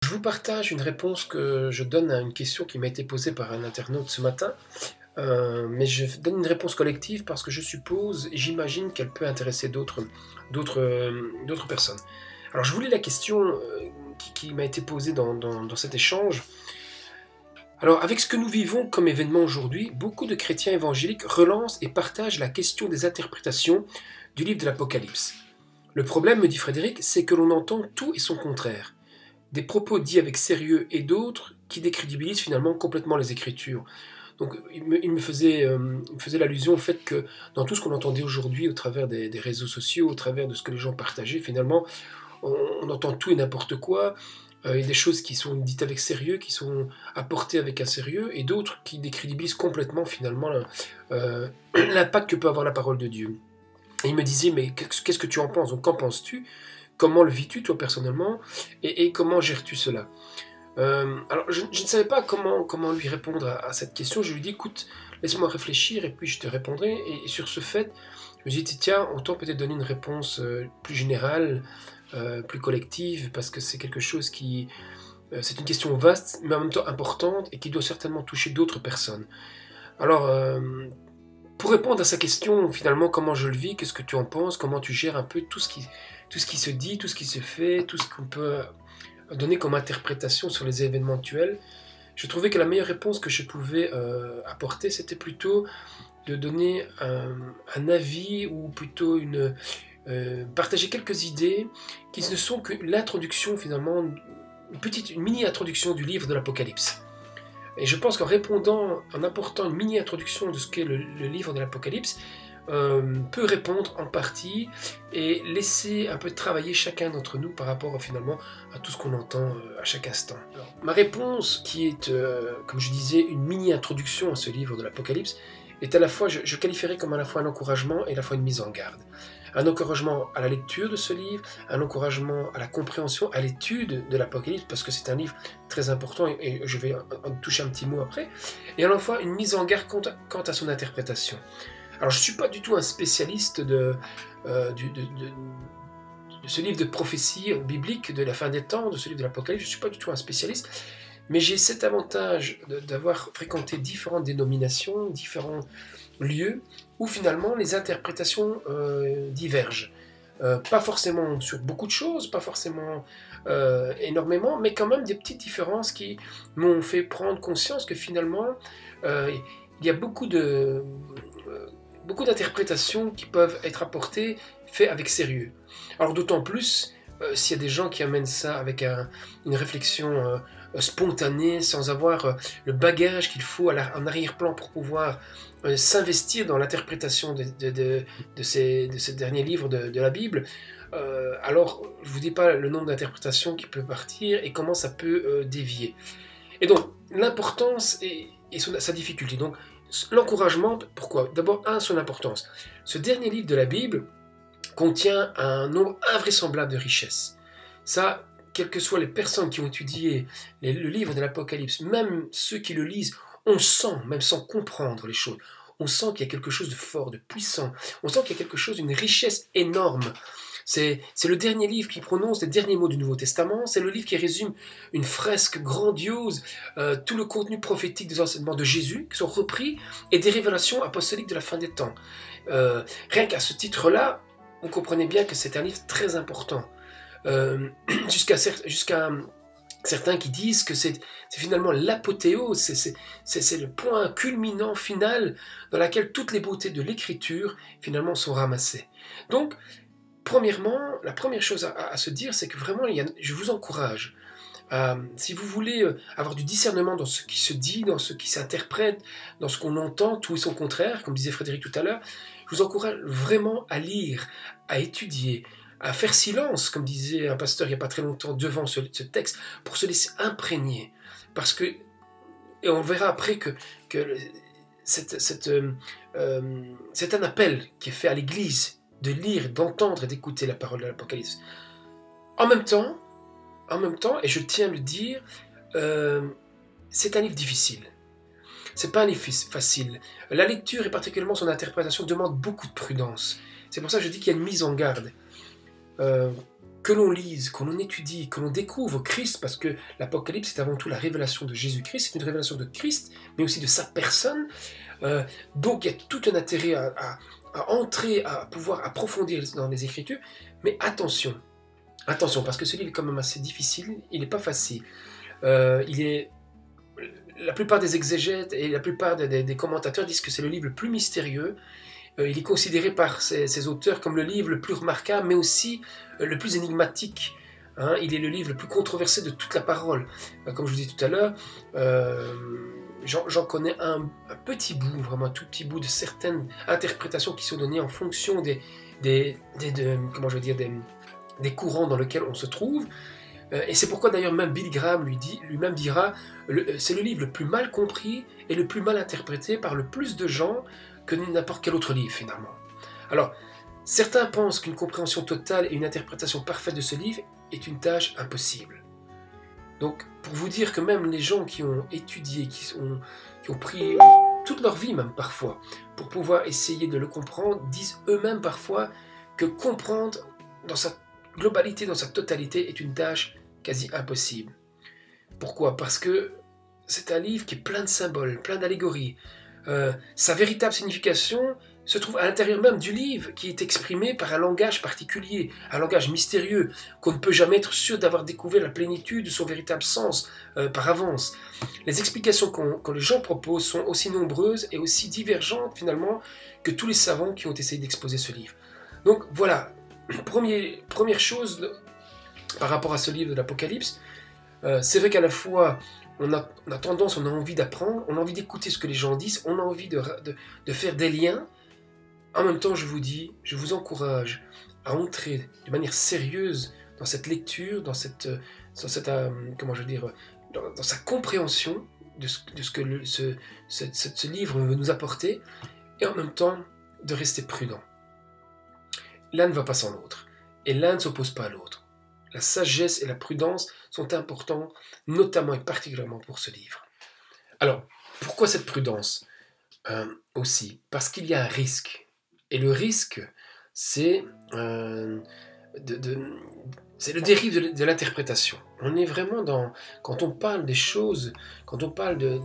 Je vous partage une réponse que je donne à une question qui m'a été posée par un internaute ce matin, mais je donne une réponse collective parce que je suppose et j'imagine qu'elle peut intéresser d'autres personnes. Alors je vous lis la question qui m'a été posée dans cet échange. Alors, avec ce que nous vivons comme événement aujourd'hui, beaucoup de chrétiens évangéliques relancent et partagent la question des interprétations du livre de l'Apocalypse. Le problème, me dit Frédéric, c'est que l'on entend tout et son contraire. Des propos dits avec sérieux et d'autres qui décrédibilisent finalement complètement les Écritures. Donc, il me faisait l'allusion au fait que dans tout ce qu'on entendait aujourd'hui au travers des réseaux sociaux, au travers de ce que les gens partageaient, finalement, on entend tout et n'importe quoi. Il y a des choses qui sont dites avec sérieux, qui sont apportées avec un sérieux, et d'autres qui décrédibilisent complètement finalement l'impact que peut avoir la parole de Dieu. Et il me disait, mais qu'est-ce que tu en penses? Donc qu'en penses-tu? Comment le vis-tu toi personnellement? Et comment gères-tu cela? Alors je ne savais pas comment lui répondre à cette question. Je lui ai dit, écoute, laisse-moi réfléchir et puis je te répondrai. Et sur ce fait, je me suis dit, tiens, autant peut-être donner une réponse plus générale, plus collective, parce que c'est quelque chose qui... c'est une question vaste, mais en même temps importante, et qui doit certainement toucher d'autres personnes. Alors, pour répondre à sa question, finalement, comment je le vis, qu'est-ce que tu en penses, comment tu gères un peu tout ce qui se dit, tout ce qui se fait, tout ce qu'on peut donner comme interprétation sur les événements actuels, je trouvais que la meilleure réponse que je pouvais apporter, c'était plutôt de donner un avis, ou plutôt partager quelques idées qui ne sont que l'introduction finalement, une mini-introduction du livre de l'Apocalypse. Et je pense qu'en répondant, en apportant une mini-introduction de ce qu'est le livre de l'Apocalypse, peut répondre en partie et laisser un peu travailler chacun d'entre nous par rapport finalement à tout ce qu'on entend à chaque instant. Alors, ma réponse, qui est, comme je disais, une mini-introduction à ce livre de l'Apocalypse, est à la fois, je qualifierais comme à la fois un encouragement et à la fois une mise en garde. Un encouragement à la lecture de ce livre, un encouragement à la compréhension, à l'étude de l'Apocalypse, parce que c'est un livre très important, et je vais en toucher un petit mot après, et à la fois une mise en garde quant à son interprétation. Alors je ne suis pas du tout un spécialiste de ce livre de prophétie biblique de la fin des temps, de ce livre de l'Apocalypse, je ne suis pas du tout un spécialiste, mais j'ai cet avantage d'avoir fréquenté différentes dénominations, différents lieux, où finalement les interprétations divergent. Pas forcément sur beaucoup de choses, pas forcément énormément, mais quand même des petites différences qui m'ont fait prendre conscience que finalement il y a beaucoup d'interprétations qui peuvent être apportées, faites avec sérieux. Alors d'autant plus s'il y a des gens qui amènent ça avec une réflexion spontanée, sans avoir le bagage qu'il faut en arrière-plan pour pouvoir s'investir dans l'interprétation de ces derniers livres de la Bible. Alors, je ne vous dis pas le nombre d'interprétations qui peut partir et comment ça peut dévier. Et donc, l'importance et sa difficulté. Donc, l'encouragement, pourquoi? D'abord, son importance. Ce dernier livre de la Bible contient un nombre invraisemblable de richesses. Ça, quelles que soient les personnes qui ont étudié le livre de l'Apocalypse, même ceux qui le lisent, on sent, même sans comprendre les choses, on sent qu'il y a quelque chose de fort, de puissant, on sent qu'il y a quelque chose, d'une richesse énorme. C'est le dernier livre qui prononce les derniers mots du Nouveau Testament, c'est le livre qui résume une fresque grandiose, tout le contenu prophétique des enseignements de Jésus qui sont repris et des révélations apostoliques de la fin des temps. Rien qu'à ce titre-là, vous comprenez bien que c'est un livre très important. Jusqu'à certains qui disent que c'est finalement l'apothéose, c'est le point culminant final dans lequel toutes les beautés de l'écriture finalement sont ramassées. Donc, premièrement, la première chose à se dire, c'est que vraiment, je vous encourage, si vous voulez avoir du discernement dans ce qui se dit, dans ce qui s'interprète, dans ce qu'on entend, tout et son contraire, comme disait Frédéric tout à l'heure, je vous encourage vraiment à lire, à étudier, à faire silence, comme disait un pasteur il n'y a pas très longtemps, devant ce texte, pour se laisser imprégner. Parce que, et on verra après que c'est un appel qui est fait à l'Église de lire, d'entendre et d'écouter la parole de l'Apocalypse. En même temps, et je tiens à le dire, c'est un livre difficile. C'est pas un livre facile. La lecture et particulièrement son interprétation demande beaucoup de prudence. C'est pour ça que je dis qu'il y a une mise en garde. que l'on lise, que l'on étudie, que l'on découvre Christ, parce que l'Apocalypse est avant tout la révélation de Jésus-Christ, c'est une révélation de Christ, mais aussi de sa personne. Donc il y a tout un intérêt à entrer, à pouvoir approfondir dans les Écritures, mais attention, parce que ce livre est quand même assez difficile, il n'est pas facile. La plupart des exégètes et la plupart des commentateurs disent que c'est le livre le plus mystérieux. Il est considéré par ces auteurs comme le livre le plus remarquable, mais aussi le plus énigmatique. Hein. Il est le livre le plus controversé de toute la parole. Comme je vous disais tout à l'heure, j'en connais un petit bout, vraiment un tout petit bout de certaines interprétations qui sont données en fonction des courants dans lesquels on se trouve. Et c'est pourquoi d'ailleurs même Billy Graham lui-même dira c'est le livre le plus mal compris et le plus mal interprété par le plus de gens que n'importe quel autre livre finalement. Alors, certains pensent qu'une compréhension totale et une interprétation parfaite de ce livre est une tâche impossible. Donc, pour vous dire que même les gens qui ont étudié, qui ont pris toute leur vie même parfois, pour pouvoir essayer de le comprendre, disent eux-mêmes parfois que comprendre dans sa globalité, dans sa totalité, est une tâche quasi impossible. Pourquoi? Parce que c'est un livre qui est plein de symboles, plein d'allégories. Sa véritable signification se trouve à l'intérieur même du livre, qui est exprimé par un langage particulier, un langage mystérieux, qu'on ne peut jamais être sûr d'avoir découvert la plénitude de son véritable sens par avance. Les explications que les gens proposent sont aussi nombreuses et aussi divergentes finalement que tous les savants qui ont essayé d'exposer ce livre. Donc voilà, première chose par rapport à ce livre de l'Apocalypse, c'est vrai qu'à la fois on a tendance, on a envie d'apprendre, on a envie d'écouter ce que les gens disent, on a envie de faire des liens. En même temps, je vous dis, je vous encourage à entrer de manière sérieuse dans cette lecture, dans sa compréhension de ce que ce livre veut nous apporter, et en même temps de rester prudent. L'un ne va pas sans l'autre, et l'un ne s'oppose pas à l'autre. La sagesse et la prudence sont importants, notamment et particulièrement pour ce livre. Alors, pourquoi cette prudence aussi? Parce qu'il y a un risque. Et le risque, c'est le dérive de l'interprétation. On est vraiment dans... Quand on parle des choses, quand on parle de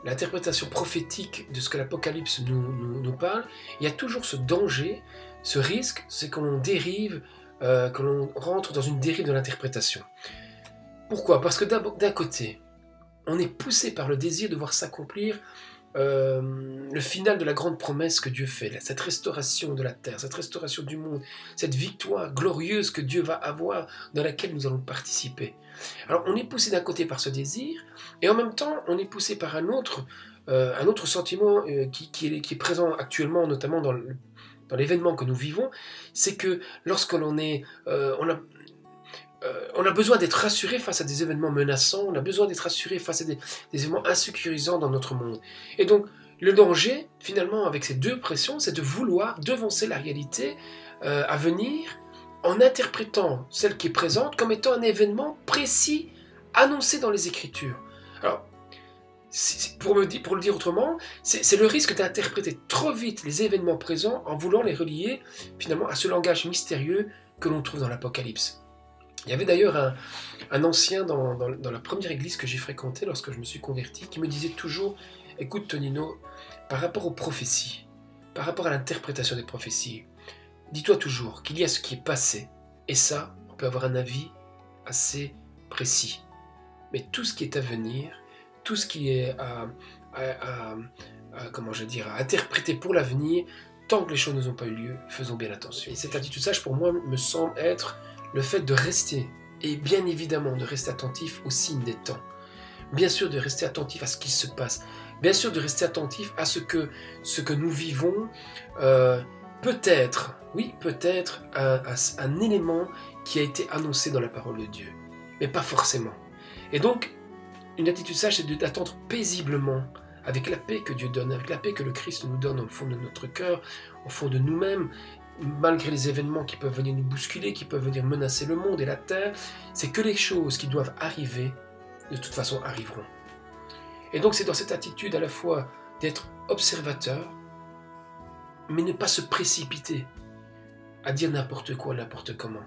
l'interprétation prophétique de ce que l'Apocalypse nous parle, il y a toujours ce danger, ce risque, c'est qu'on dérive, que l'on rentre dans une dérive de l'interprétation. Pourquoi? Parce que d'un côté, on est poussé par le désir de voir s'accomplir le final de la grande promesse que Dieu fait, cette restauration de la terre, cette restauration du monde, cette victoire glorieuse que Dieu va avoir, dans laquelle nous allons participer. Alors on est poussé d'un côté par ce désir, et en même temps on est poussé par un autre sentiment qui est présent actuellement, notamment dans l'événement que nous vivons, c'est que lorsque l'on est... on a besoin d'être rassuré face à des événements menaçants, on a besoin d'être rassuré face à des événements insécurisants dans notre monde. Et donc, le danger, finalement, avec ces deux pressions, c'est de vouloir devancer la réalité à venir en interprétant celle qui est présente comme étant un événement précis annoncé dans les Écritures. Alors, pour le dire autrement, c'est le risque d'interpréter trop vite les événements présents en voulant les relier, finalement, à ce langage mystérieux que l'on trouve dans l'Apocalypse. Il y avait d'ailleurs un ancien dans la première église que j'ai fréquentée lorsque je me suis converti, qui me disait toujours, écoute Tonino, par rapport aux prophéties, par rapport à l'interprétation des prophéties, dis-toi toujours qu'il y a ce qui est passé, et ça, on peut avoir un avis assez précis. Mais tout ce qui est à venir, tout ce qui est à interpréter pour l'avenir, tant que les choses n'ont pas eu lieu, faisons bien attention. Et cette attitude sage, pour moi, me semble être le fait de rester, et bien évidemment de rester attentif aux signes des temps. Bien sûr de rester attentif à ce qui se passe. Bien sûr de rester attentif à ce que nous vivons. Peut-être un élément qui a été annoncé dans la parole de Dieu. Mais pas forcément. Et donc, une attitude sage, c'est d'attendre paisiblement, avec la paix que Dieu donne, avec la paix que le Christ nous donne au fond de notre cœur, au fond de nous-mêmes, malgré les événements qui peuvent venir nous bousculer, qui peuvent venir menacer le monde et la terre, c'est que les choses qui doivent arriver, de toute façon, arriveront. Et donc c'est dans cette attitude à la fois d'être observateur, mais ne pas se précipiter à dire n'importe quoi, n'importe comment.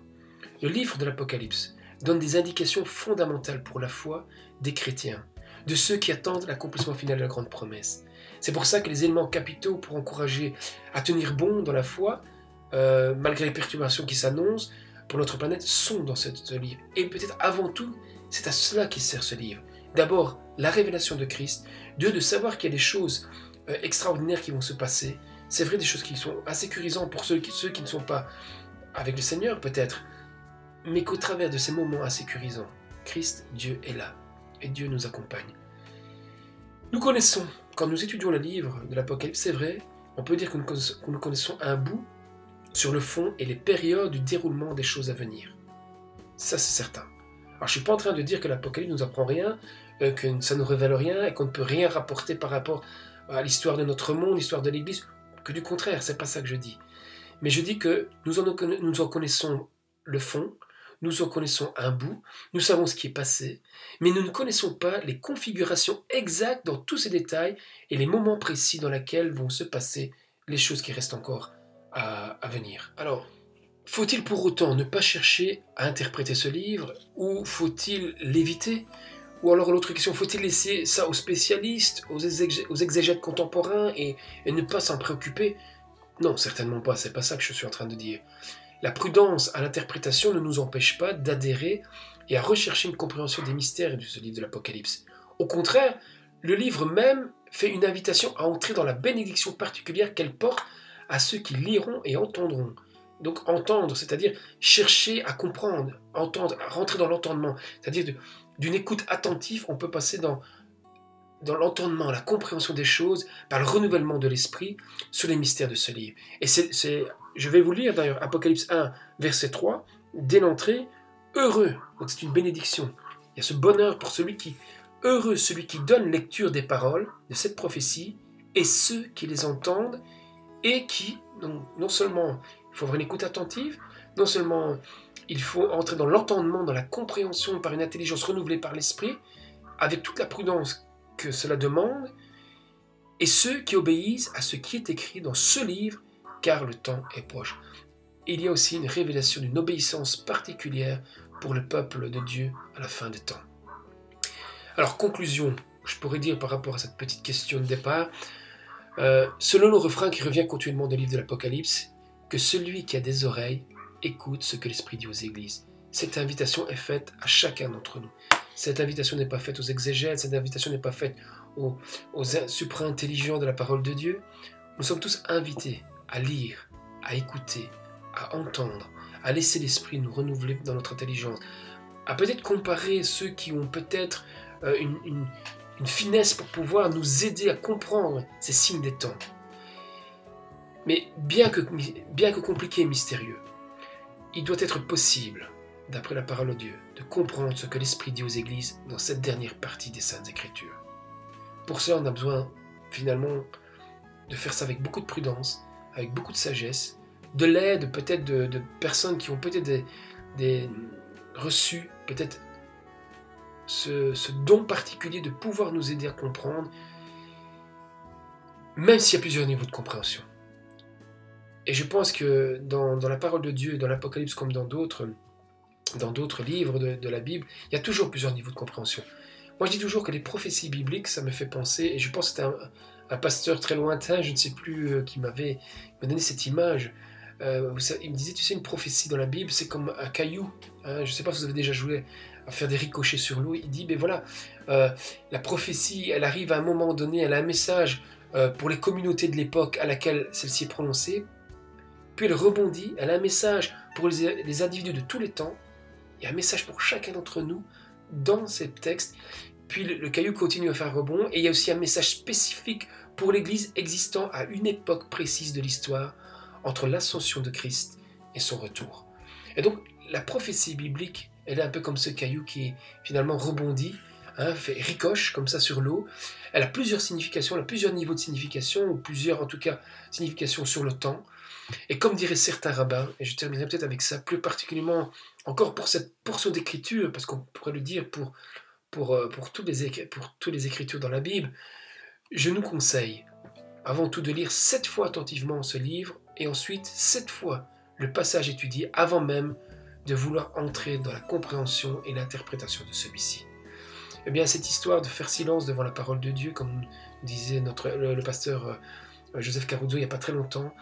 Le livre de l'Apocalypse donne des indications fondamentales pour la foi des chrétiens, de ceux qui attendent l'accomplissement final de la grande promesse. C'est pour ça que les éléments capitaux pour encourager à tenir bon dans la foi, malgré les perturbations qui s'annoncent pour notre planète, sont dans ce livre. Et peut-être avant tout, c'est à cela qu'il sert ce livre. D'abord, la révélation de Christ. Deux, de savoir qu'il y a des choses extraordinaires qui vont se passer. C'est vrai, des choses qui sont insécurisantes pour ceux qui ne sont pas avec le Seigneur peut-être, mais qu'au travers de ces moments insécurisants, Christ, Dieu est là, et Dieu nous accompagne. Nous connaissons, quand nous étudions le livre de l'Apocalypse, c'est vrai, on peut dire que nous connaissons un bout sur le fond et les périodes du déroulement des choses à venir. Ça, c'est certain. Alors, je ne suis pas en train de dire que l'Apocalypse ne nous apprend rien, que ça ne nous révèle rien, et qu'on ne peut rien rapporter par rapport à l'histoire de notre monde, l'histoire de l'Église, que du contraire, c'est pas ça que je dis. Mais je dis que nous en connaissons le fond, nous en connaissons un bout, nous savons ce qui est passé, mais nous ne connaissons pas les configurations exactes dans tous ces détails et les moments précis dans lesquels vont se passer les choses qui restent encore à venir. Alors, faut-il pour autant ne pas chercher à interpréter ce livre, ou faut-il l'éviter? Ou alors l'autre question, faut-il laisser ça aux spécialistes, aux exégètes contemporains et ne pas s'en préoccuper? Non, certainement pas, c'est pas ça que je suis en train de dire. La prudence à l'interprétation ne nous empêche pas d'adhérer et à rechercher une compréhension des mystères de ce livre de l'Apocalypse. Au contraire, le livre même fait une invitation à entrer dans la bénédiction particulière qu'elle porte à ceux qui liront et entendront. Donc entendre, c'est-à-dire chercher à comprendre, entendre, rentrer dans l'entendement, c'est-à-dire d'une écoute attentive, on peut passer dans l'entendement, la compréhension des choses, par le renouvellement de l'esprit sur les mystères de ce livre. Et je vais vous lire d'ailleurs Apocalypse 1, verset 3, dès l'entrée, heureux, donc c'est une bénédiction, il y a ce bonheur pour heureux celui qui donne lecture des paroles de cette prophétie, et ceux qui les entendent, et qui, donc, non seulement il faut avoir une écoute attentive, non seulement il faut entrer dans l'entendement, dans la compréhension par une intelligence renouvelée par l'esprit, avec toute la prudence que cela demande, et ceux qui obéissent à ce qui est écrit dans ce livre, car le temps est proche. Il y a aussi une révélation d'une obéissance particulière pour le peuple de Dieu à la fin des temps. Alors, conclusion, je pourrais dire par rapport à cette petite question de départ, selon le refrain qui revient continuellement dans le livre de l'Apocalypse, que celui qui a des oreilles écoute ce que l'Esprit dit aux églises. Cette invitation est faite à chacun d'entre nous. Cette invitation n'est pas faite aux exégètes, cette invitation n'est pas faite aux supra-intelligents de la parole de Dieu. Nous sommes tous invités à lire, à écouter, à entendre, à laisser l'Esprit nous renouveler dans notre intelligence, à peut-être comparer ceux qui ont peut-être une finesse pour pouvoir nous aider à comprendre ces signes des temps. Mais bien que compliqué et mystérieux, il doit être possible, d'après la parole de Dieu, de comprendre ce que l'Esprit dit aux églises dans cette dernière partie des Saintes Écritures. Pour cela, on a besoin finalement de faire ça avec beaucoup de prudence, avec beaucoup de sagesse, de l'aide peut-être de personnes qui ont peut-être reçu peut-être ce don particulier de pouvoir nous aider à comprendre, même s'il y a plusieurs niveaux de compréhension. Et je pense que dans la parole de Dieu, dans l'Apocalypse comme dans d'autres livres de la Bible, il y a toujours plusieurs niveaux de compréhension. Moi, je dis toujours que les prophéties bibliques, ça me fait penser, et je pense que c'était un pasteur très lointain, je ne sais plus, qui m'a donné cette image. Il me disait, tu sais, une prophétie dans la Bible, c'est comme un caillou. Hein, je ne sais pas si vous avez déjà joué à faire des ricochets sur l'eau. Il dit, ben voilà, la prophétie, elle arrive à un moment donné, elle a un message pour les communautés de l'époque à laquelle celle-ci est prononcée, puis elle rebondit, elle a un message pour les individus de tous les temps, il y a un message pour chacun d'entre nous dans ces textes, puis le caillou continue à faire rebond, et il y a aussi un message spécifique pour l'Église existant à une époque précise de l'histoire, entre l'ascension de Christ et son retour. Et donc, la prophétie biblique, elle est un peu comme ce caillou qui finalement rebondit, ricoche comme ça sur l'eau. Elle a plusieurs significations, elle a plusieurs niveaux de signification, ou plusieurs en tout cas significations sur le temps. Et comme diraient certains rabbins, et je terminerai peut-être avec ça, plus particulièrement encore pour cette portion d'écriture, parce qu'on pourrait le dire pour toutes les écritures dans la Bible, je nous conseille avant tout de lire 7 fois attentivement ce livre, et ensuite 7 fois le passage étudié avant même de vouloir entrer dans la compréhension et l'interprétation de celui-ci. Eh bien, cette histoire de faire silence devant la parole de Dieu, comme disait le pasteur Joseph Caruzzo il n'y a pas très longtemps,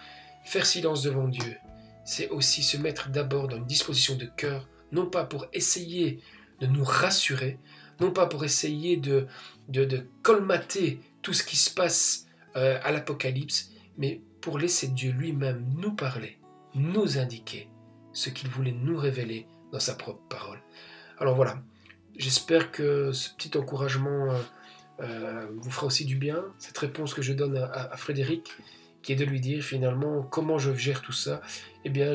faire silence devant Dieu, c'est aussi se mettre d'abord dans une disposition de cœur, non pas pour essayer de nous rassurer, non pas pour essayer de colmater tout ce qui se passe à l'Apocalypse, mais pour laisser Dieu lui-même nous parler, nous indiquer ce qu'il voulait nous révéler dans sa propre parole. Alors voilà, j'espère que ce petit encouragement vous fera aussi du bien, cette réponse que je donne à Frédéric, qui est de lui dire finalement comment je gère tout ça. Eh bien,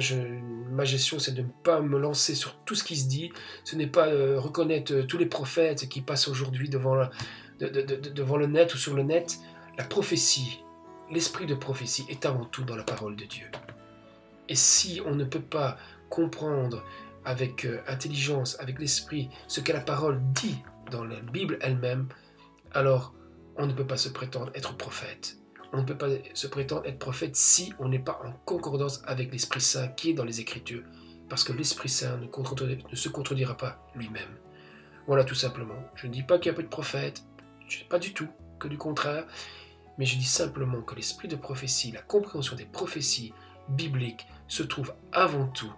ma gestion, c'est de ne pas me lancer sur tout ce qui se dit, ce n'est pas reconnaître tous les prophètes qui passent aujourd'hui devant le net ou sur le net. La prophétie, l'esprit de prophétie est avant tout dans la parole de Dieu. Et si on ne peut pas comprendre avec intelligence, avec l'esprit, ce que la parole dit dans la Bible elle-même, alors on ne peut pas se prétendre être prophète. On ne peut pas se prétendre être prophète si on n'est pas en concordance avec l'Esprit Saint qui est dans les Écritures, parce que l'Esprit Saint ne se contredira pas lui-même. Voilà tout simplement. Je ne dis pas qu'il n'y a pas de prophète, pas du tout, que du contraire, mais je dis simplement que l'esprit de prophétie, la compréhension des prophéties bibliques se trouve avant tout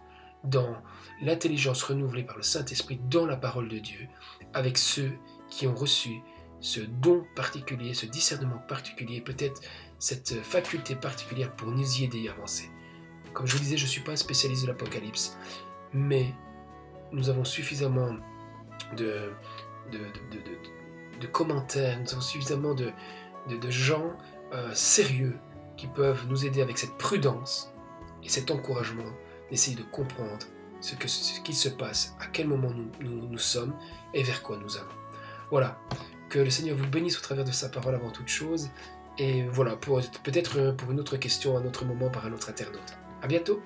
dans l'intelligence renouvelée par le Saint-Esprit dans la parole de Dieu, avec ceux qui ont reçu ce don particulier, ce discernement particulier, peut-être cette faculté particulière pour nous y aider à avancer. Comme je vous disais, je ne suis pas un spécialiste de l'Apocalypse, mais nous avons suffisamment de commentaires, nous avons suffisamment de gens sérieux qui peuvent nous aider avec cette prudence et cet encouragement d'essayer de comprendre ce qui se passe, à quel moment nous sommes et vers quoi nous allons. Voilà. Que le Seigneur vous bénisse au travers de sa parole avant toute chose. Et voilà, peut-être pour une autre question, un autre moment par un autre internaute. À bientôt!